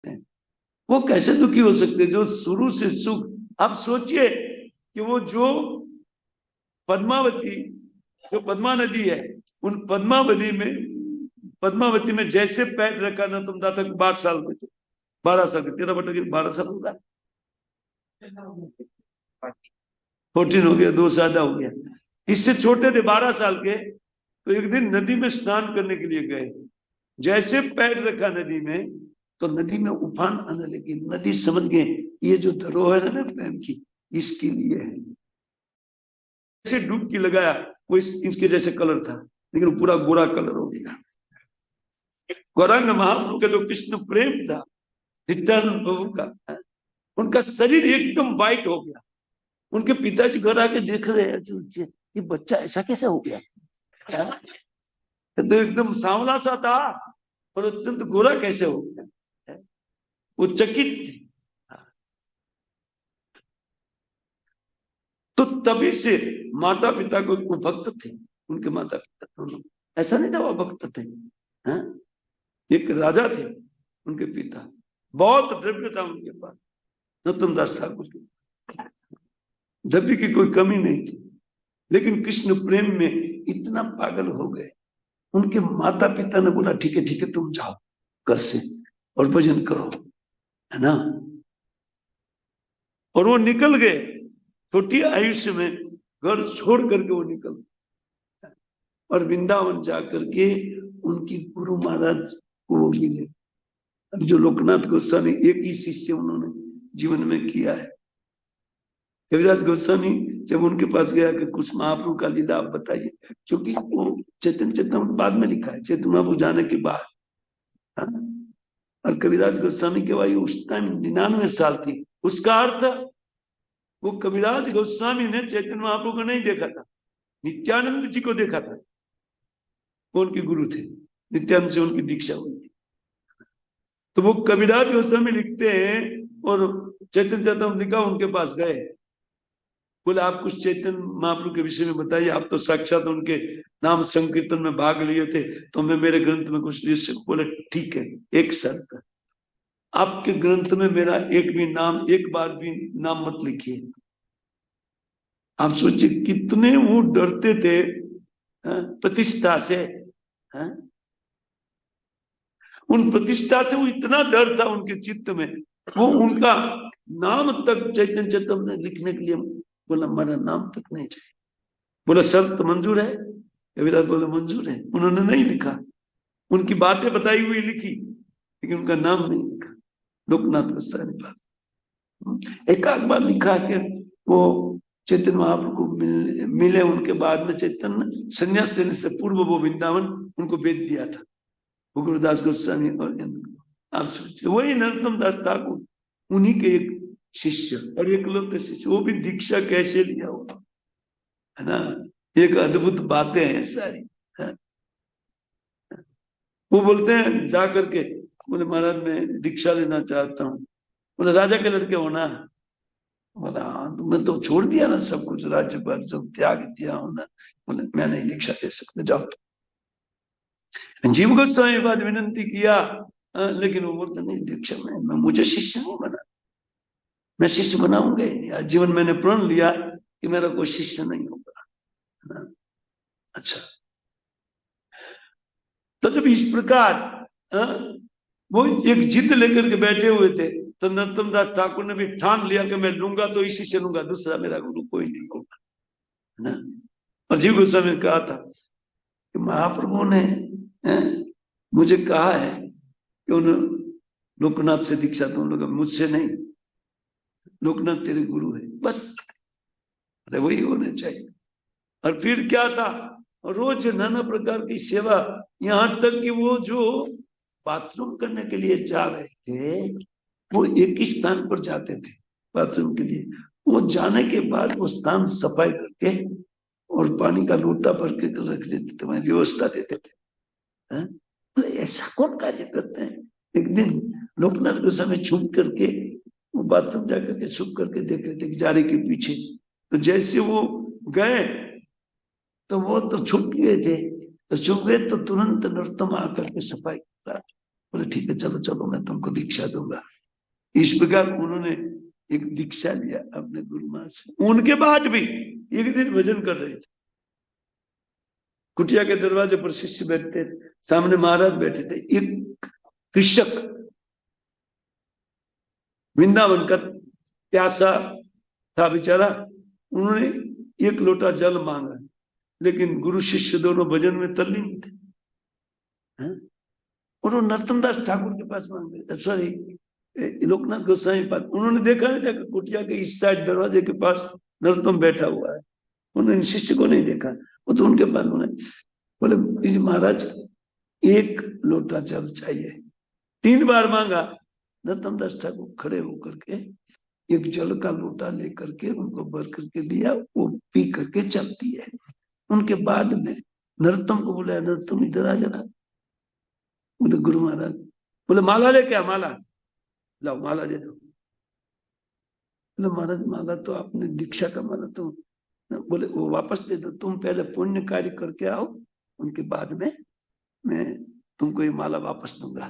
हैं। वो कैसे दुखी हो सकते जो शुरू से सुख। आप सोचिए कि वो जो पद्मावती, जो पद्मा नदी है, उन पद्मावती में जैसे पैर रखा ना तुम दाता 12 साल में थे, 12 साल के 13 बटा 12 साल होगा, 14 हो गया, 2 ज्यादा हो गया। इससे छोटे थे 12 साल के। तो एक दिन नदी में स्नान करने के लिए गए। जैसे पैर रखा नदी में तो नदी में उफान आने लगी। नदी समझ गए ये जो धरोहर है ना प्रेम की, इसके लिए है। जैसे डुबकी लगाया, वो इसके जैसे कलर था, लेकिन पूरा गोरा कलर हो गया। गौरांग महाप्रभु का जो कृष्ण प्रेम था, नित्यानंद प्रभु का, उनका शरीर एकदम वाइट हो गया। उनके पिताजी घर आके देख रहे हैं, ये बच्चा ऐसा कैसे हो गया। तो एकदम सांवला सा था और अत्यंत गोरा कैसे हो गया। वो चकित थे। तो तभी से माता पिता को वो भक्त थे। उनके माता पिता दोनों ऐसा नहीं था वो भक्त थे। हाँ? एक राजा थे उनके पिता, बहुत द्रव्य था उनके पास, नरोत्तम दास ठाकुर के, द्रव्य की कोई कमी नहीं थी। लेकिन कृष्ण प्रेम में इतना पागल हो गए, उनके माता पिता ने बोला ठीक है तुम जाओ घर से और भजन करो, है ना। और वो निकल गए छोटी आयुष्य में, घर छोड़ करके वो निकल गए और वृंदावन जाकर के उनकी गुरु महाराज को मिले। जो लोकनाथ गोस्वामी, एक ही शिष्य उन्होंने जीवन में किया है। कविराज गोस्वामी जब उनके पास गया कि कुछ महाप्रभु का लीला आप बताइए, क्योंकि वो चैतन्य चेतन बाद में लिखा है, चैतन्य महाप्रभु जाने के बाद। हाँ? और कविराज गोस्वामी की आयु उस टाइम 99 साल थी। उसका अर्थ वो कविराज गोस्वामी ने चैतन्य महाप्रभु को नहीं देखा था, नित्यानंद जी को देखा था। वो उनके गुरु थे, नित्यानंद से उनकी दीक्षा हुई थी। तो वो कविराज गोस्वामी लिखते हैं और चैतन्य चेतामृत उनके पास गए, बोले आप कुछ चैतन्य महाप्रभु के विषय में बताइए, आप तो साक्षात उनके नाम संकीर्तन में भाग लिए थे, तो मैं मेरे ग्रंथ में कुछ लिख सकूं। बोले ठीक है, एक शर्त, आपके ग्रंथ में मेरा एक बार भी नाम मत लिखिए। आप सोचिए कितने वो डरते थे प्रतिष्ठा से। उन प्रतिष्ठा से वो इतना डर था उनके चित्त में, वो उनका नाम तक चैतन्य चेतन ने लिखने के लिए बोला मेरा नाम तक नहीं चाहिए। बोला शर्त मंजूर है? कविराज बोला मंजूर है। उन्होंने नहीं लिखा, उनकी बातें बताई हुई लिखी, लेकिन उनका नाम नहीं लिखा। लोकनाथ गोस्वामी बात एक आध बार लिखा कि वो चैतन्य महाप्रभु को मिले उनके बाद में, चैतन्य संन्यास लेने से पूर्व वो वृंदावन उनको भेज दिया था, वो गुरुदास गोस्वामी। और आप सोचिए वही नरोत्तम दास ठाकुर, उन्हीं के एक शिष्य और एकलौते शिष्य, वो भी दीक्षा कैसे लिया हो, है ना। एक अद्भुत बातें हैं सारी। है? वो बोलते हैं जा करके, बोले महाराज मैं दीक्षा लेना चाहता हूँ। बोले राजा के लड़के होना? बोला हाँ, तुमने तो छोड़ दिया ना सब कुछ, राज्य पर सब त्याग दिया होना। बोले मैं नहीं दीक्षा दे सकता, जाओ। जीव गोस्वामी बाद विनंती किया, लेकिन वो बोलते नहीं दीक्षा में मुझे शिष्य नहीं बना, मैं शिष्य बनाऊंगा। जीवन मैंने प्रण लिया कि मेरा कोई शिष्य नहीं होगा। अच्छा, तो जब इस प्रकार वो एक जिद लेकर के बैठे हुए थे, तो नरोत्तम दास ठाकुर ने भी ठान लिया कि मैं लूंगा तो इसी से लूंगा, दूसरा मेरा गुरु कोई नहीं होगा, है ना। और जीव गोस्वामी ने कहा था कि महाप्रभु ने मुझे कहा है कि उन लोकनाथ से दीक्षा तुम लोग, मुझसे नहीं, लोकनाथ तेरे गुरु है, बस। अरे वही होना चाहिए। और फिर क्या था, रोज नाना प्रकार की सेवा, यहां तक कि वो जो बाथरूम करने के लिए जा रहे थे, वो एक ही स्थान पर जाते थे बाथरूम के लिए। वो जाने के बाद वो स्थान सफाई करके और पानी का लोटा भर के रख देते थे, वहां व्यवस्था देते थे। ऐसा कौन कार्य करते हैं। एक दिन लोकनाथ गोस्वामी छुप करके वो बाथरूम जाकर के छुप करके देख रहे थे जारी के पीछे। तो जैसे वो गए तो वो तो छुप गए थे, तो छुप गए तो तुरंत नरोत्तम आकर के सफाई करा। बोले ठीक है, चलो चलो मैं तुमको दीक्षा दूंगा। इस प्रकार उन्होंने एक दीक्षा लिया अपने गुरु महाराज से। उनके बाद भी एक दिन भजन कर रहे थे, कुटिया के दरवाजे पर शिष्य बैठते, सामने महाराज बैठे थे। एक कृषक वृंदावन का प्यासा था बेचारा, उन्होंने एक लोटा जल मांगा, लेकिन गुरु शिष्य दोनों भजन में तल्लीन थे। उन्होंने नरोत्तम दास ठाकुर के पास मांगे, सॉरी लोकनाथ गोस्वामी पास। उन्होंने देखा नहीं था कि कुटिया के इस साइड दरवाजे के पास नरोत्तम बैठा हुआ है, उन्होंने शिष्य को नहीं देखा। वो तो उनके पास बोले महाराज एक लोटा जल चाहिए। 3 बार मांगा। नरोत्तम दास ठाकुर खड़े होकर के एक जल का लोटा लेकर के उनको भर करके दिया, वो पी करके चलती है। उनके बाद में नरोत्तम को बोला, नरोत्तम इधर आ जाना। बोले गुरु महाराज। बोले माला ले क्या? माला लाओ, माला दे दो। बोले महाराज माला तो आपने दीक्षा का माला तो। बोले वो वापस दे दो, तुम पहले पुण्य कार्य करके आओ, उनके बाद में मैं तुमको ये माला वापस दूंगा।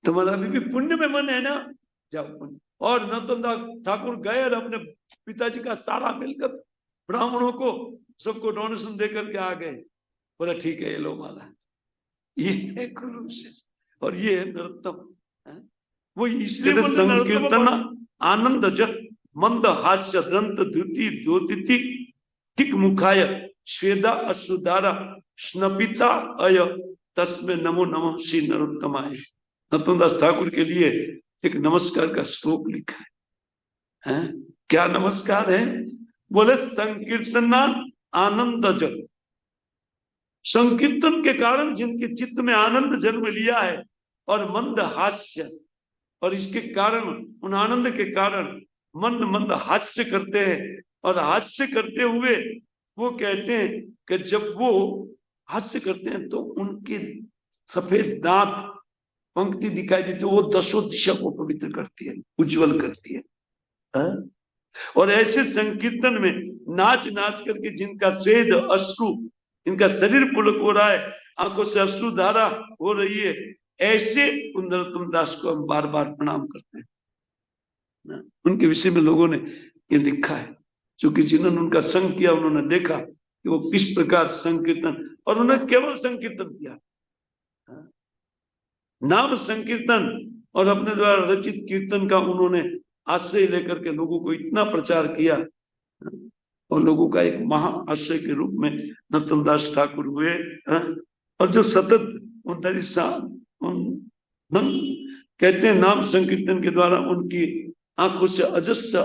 तुम्हारा अभी भी पुण्य में मन है ना, जाओ पुण्य। और नरोत्तम दास ठाकुर गए और अपने पिताजी का सारा मिलकर ब्राह्मणों को सबको डोनेशन देकर के आ गए। बोला ठीक है, ये लो माला। ये है गुरु शिष्य और ये है नरोत्तम। वो इसलिए संकीर्तन आनंद जत मंद हास्य दंत धुति ज्योतिति टिक मुखाय श्वेदा अश्रुधारा स्नपिता अय तस्मे नमो नमः श्री नरोत्तमाय। नरोत्तम दास ठाकुर के लिए एक नमस्कार का श्लोक लिखा है। क्या नमस्कार है? बोले संकीर्तन आनंद जत, संकीर्तन के कारण जिनके चित्त में आनंद जन्म लिया है, और मंद हास्य, और इसके कारण उन आनंद के कारण मंद मंद हास्य करते हैं। और हास्य करते हुए वो कहते हैं कि जब वो हास्य करते हैं तो उनके सफेद दांत पंक्ति दिखाई देती है, वो 10 दिशा को पवित्र करती है, उज्जवल करती है। और ऐसे संकीर्तन में नाच नाच करके जिनका स्वेद अश्रु, इनका शरीर पुलक हो रहा है, आंखों से अश्रु धारा हो रही है, ऐसे नरोत्तम दास को हम बार बार प्रणाम करते हैं। उनके विषय में लोगों ने ये लिखा है, क्योंकि जिन्होंने उनका संग किया उन्होंने देखा कि वो किस प्रकार संकीर्तन, और उन्होंने केवल संकीर्तन किया, नाम संकीर्तन और अपने द्वारा रचित कीर्तन का उन्होंने आश्रय लेकर के लोगों को इतना प्रचार किया, और लोगों का एक महा आश्रय के रूप में नरोत्तम दास ठाकुर हुए। और जो सतत 39 साल कहते हैं नाम संकीर्तन के द्वारा उनकी आंखों से अजस्र